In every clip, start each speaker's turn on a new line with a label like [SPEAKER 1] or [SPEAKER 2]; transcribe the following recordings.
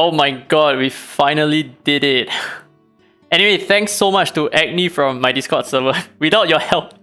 [SPEAKER 1] Oh my god, we finally did it. Anyway, thanks so much to Agni from my Discord server. Without your help.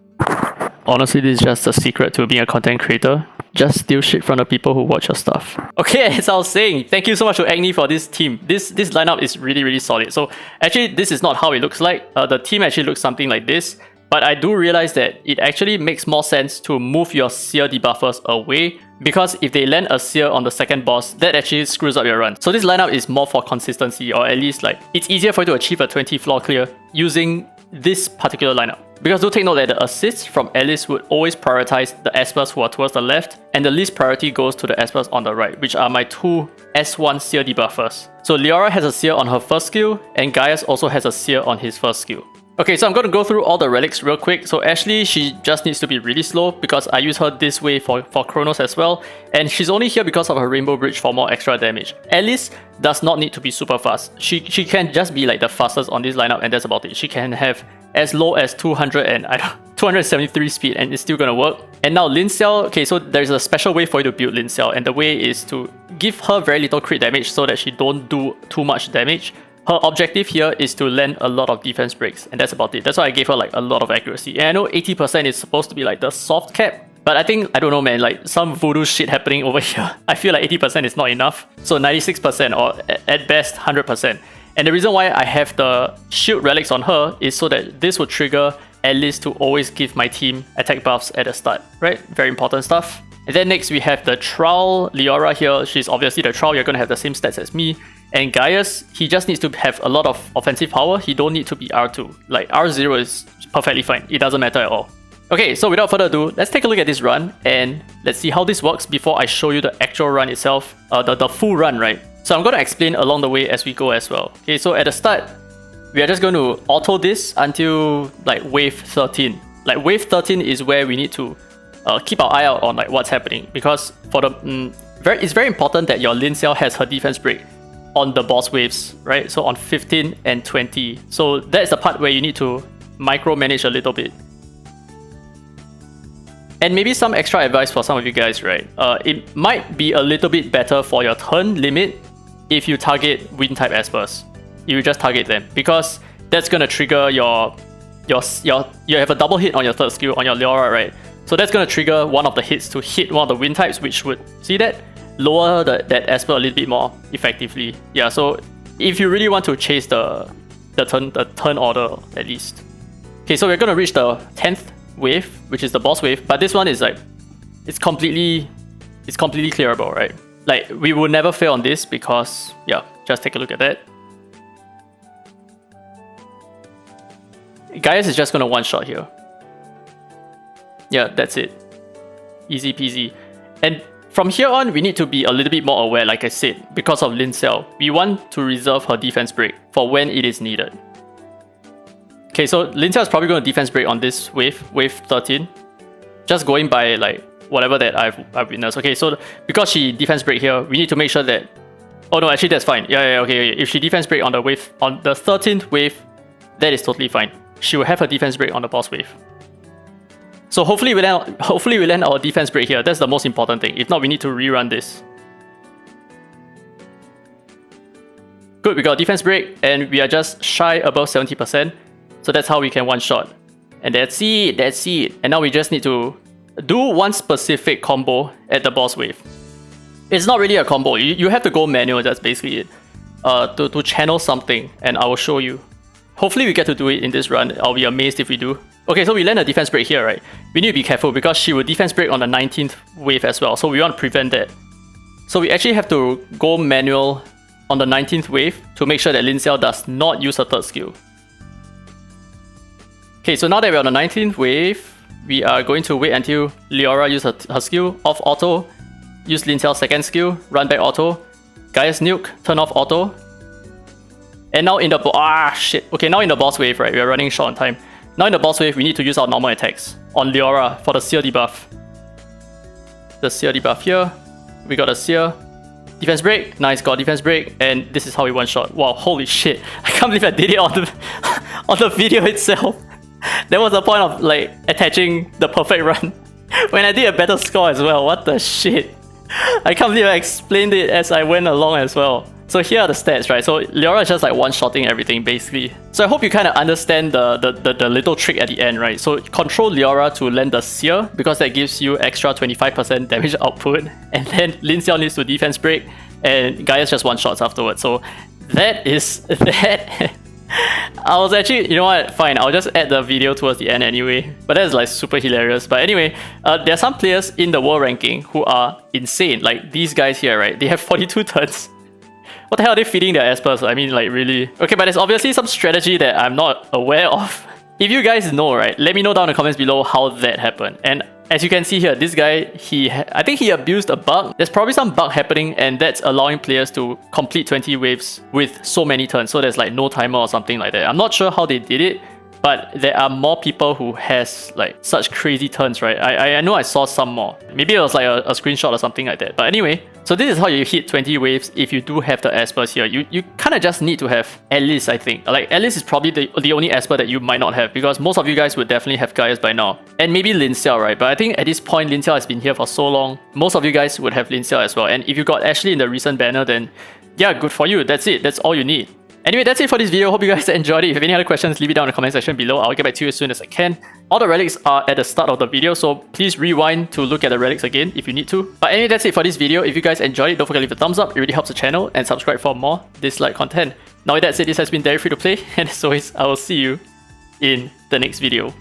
[SPEAKER 1] Honestly, this is just a secret to being a content creator. Just steal shit from the people who watch your stuff. Okay, as I was saying, thank you so much to Agni for this team. This lineup is really solid. So actually, this is not how it looks like. The team actually looks something like this. But I do realize that it actually makes more sense to move your seer debuffers away, because if they land a seer on the second boss, that actually screws up your run. So this lineup is more for consistency, or at least like it's easier for you to achieve a 20 floor clear using this particular lineup. Because do take note that the assists from Alice would always prioritize the Espers who are towards the left, and the least priority goes to the Espers on the right, which are my two S1 seer debuffers. So Leora has a seer on her first skill, and Gaius also has a seer on his first skill. Okay, so I'm going to go through all the relics real quick. So Ashley, she just needs to be really slow because I use her this way for Chronos as well. And she's only here because of her Rainbow Bridge for more extra damage. Alice does not need to be super fast. She can just be like the fastest on this lineup, and that's about it. She can have as low as 273 speed and it's still going to work. And now Lin Xiao, okay, so there's a special way for you to build Lin Xiao, and the way is to give her very little crit damage so that she don't do too much damage. Her objective here is to land a lot of defense breaks, and that's about it. That's why I gave her like a lot of accuracy. And I know 80% is supposed to be like the soft cap, but I think, I don't know man, like some voodoo shit happening over here. I feel like 80% is not enough. So 96% or at best 100%. And the reason why I have the shield relics on her is so that this would trigger Alice to always give my team attack buffs at the start, right? Very important stuff. And then next we have the Trowel Leora here. She's obviously the Trowel, you're gonna have the same stats as me. And Gaius, he just needs to have a lot of offensive power. He don't need to be R2. Like R0 is perfectly fine. It doesn't matter at all. Okay, so without further ado, let's take a look at this run and let's see how this works before I show you the actual run itself, the full run, right? So I'm going to explain along the way as we go as well. Okay, so at the start, we are just going to auto this until like wave 13. Like wave 13 is where we need to keep our eye out on like what's happening, because for the it's very important that your Lin Xiao has her defense break on the boss waves, right? So on 15 and 20. So that's the part where you need to micromanage a little bit. And maybe some extra advice for some of you guys, right? It might be a little bit better for your turn limit if you target wind type Espers. You just target them, because that's gonna trigger you have a double hit on your third skill on your Leora, right? So that's gonna trigger one of the hits to hit one of the wind types, which would, see that? Lower that Esper a little bit more effectively. Yeah, so if you really want to chase the turn order at least. Okay, so we're gonna reach the 10th wave, which is the boss wave, but this one is like it's completely clearable, right? Like we will never fail on this because, yeah, just take a look at that. Gaius is just gonna one shot here. Yeah, that's it. Easy peasy. And from here on, we need to be a little bit more aware, like I said, because of Lin Xiao. We want to reserve her defense break for when it is needed. Okay, so Lin Xiao is probably going to defense break on this wave 13. Just going by like whatever that I've witnessed. Okay, so because she defense break here, we need to make sure that... Oh no, actually that's fine. Yeah, okay. If she defense break on the wave, on the 13th wave, that is totally fine. She will have her defense break on the boss wave. So hopefully we land our defense break here. That's the most important thing. If not, we need to rerun this. Good, we got defense break and we are just shy above 70%. So that's how we can one shot. And that's it. And now we just need to do one specific combo at the boss wave. It's not really a combo. You have to go manual, that's basically it. To channel something, and I will show you. Hopefully we get to do it in this run. I'll be amazed if we do. Okay, so we land a defense break here, right? We need to be careful because she will defense break on the 19th wave as well. So we want to prevent that. So we actually have to go manual on the 19th wave to make sure that Lin Xiao does not use her third skill. Okay, so now that we're on the 19th wave, we are going to wait until Leora uses her skill, off auto, use Lin Xiao's second skill, run back auto, Gaius nuke, turn off auto. And now in the now in the boss wave, right? We are running short on time. Now in the boss wave, we need to use our normal attacks on Leora for the seer debuff. The seer debuff here. We got a seer. Defense break. Nice, got defense break. And this is how we one shot. Wow, holy shit. I can't believe I did it on the video itself. That was the point of like attaching the perfect run when I did a better score as well. What the shit? I can't believe I explained it as I went along as well. So here are the stats, right? So Leora is just like one-shotting everything, basically. So I hope you kind of understand the little trick at the end, right? So control Leora to land the Seer, because that gives you extra 25% damage output. And then Lin Xiao needs to defense break, and Gaia's just one-shots afterwards. So that is that. I was actually, you know what, fine, I'll just add the video towards the end anyway. But that's like super hilarious. But anyway, there are some players in the world ranking who are insane. Like these guys here, right? They have 42 turns. What the hell are they feeding their Espers? I mean, like, really? Okay, but there's obviously some strategy that I'm not aware of. If you guys know, right, let me know down in the comments below how that happened. And as you can see here, this guy, I think he abused a bug. There's probably some bug happening, and that's allowing players to complete 20 waves with so many turns. So there's like no timer or something like that. I'm not sure how they did it, but there are more people who has like such crazy turns, right? I know I saw some more. Maybe it was like a screenshot or something like that. But anyway, so this is how you hit 20 waves if you do have the Espers here. You kind of just need to have Alice, I think. Like Alice is probably the only Esper that you might not have, because most of you guys would definitely have Gaius by now. And maybe Lin Xiao, right? But I think at this point, Lin Xiao has been here for so long. Most of you guys would have Lin Xiao as well. And if you got Ashley in the recent banner, then yeah, good for you. That's it. That's all you need. Anyway, that's it for this video. Hope you guys enjoyed it. If you have any other questions, leave it down in the comment section below. I'll get back to you as soon as I can. All the relics are at the start of the video, so please rewind to look at the relics again if you need to. But anyway, that's it for this video. If you guys enjoyed it, don't forget to leave a thumbs up. It really helps the channel, and subscribe for more Dislyte content. Now with that said, this has been Derry Free to Play, and as always, I will see you in the next video.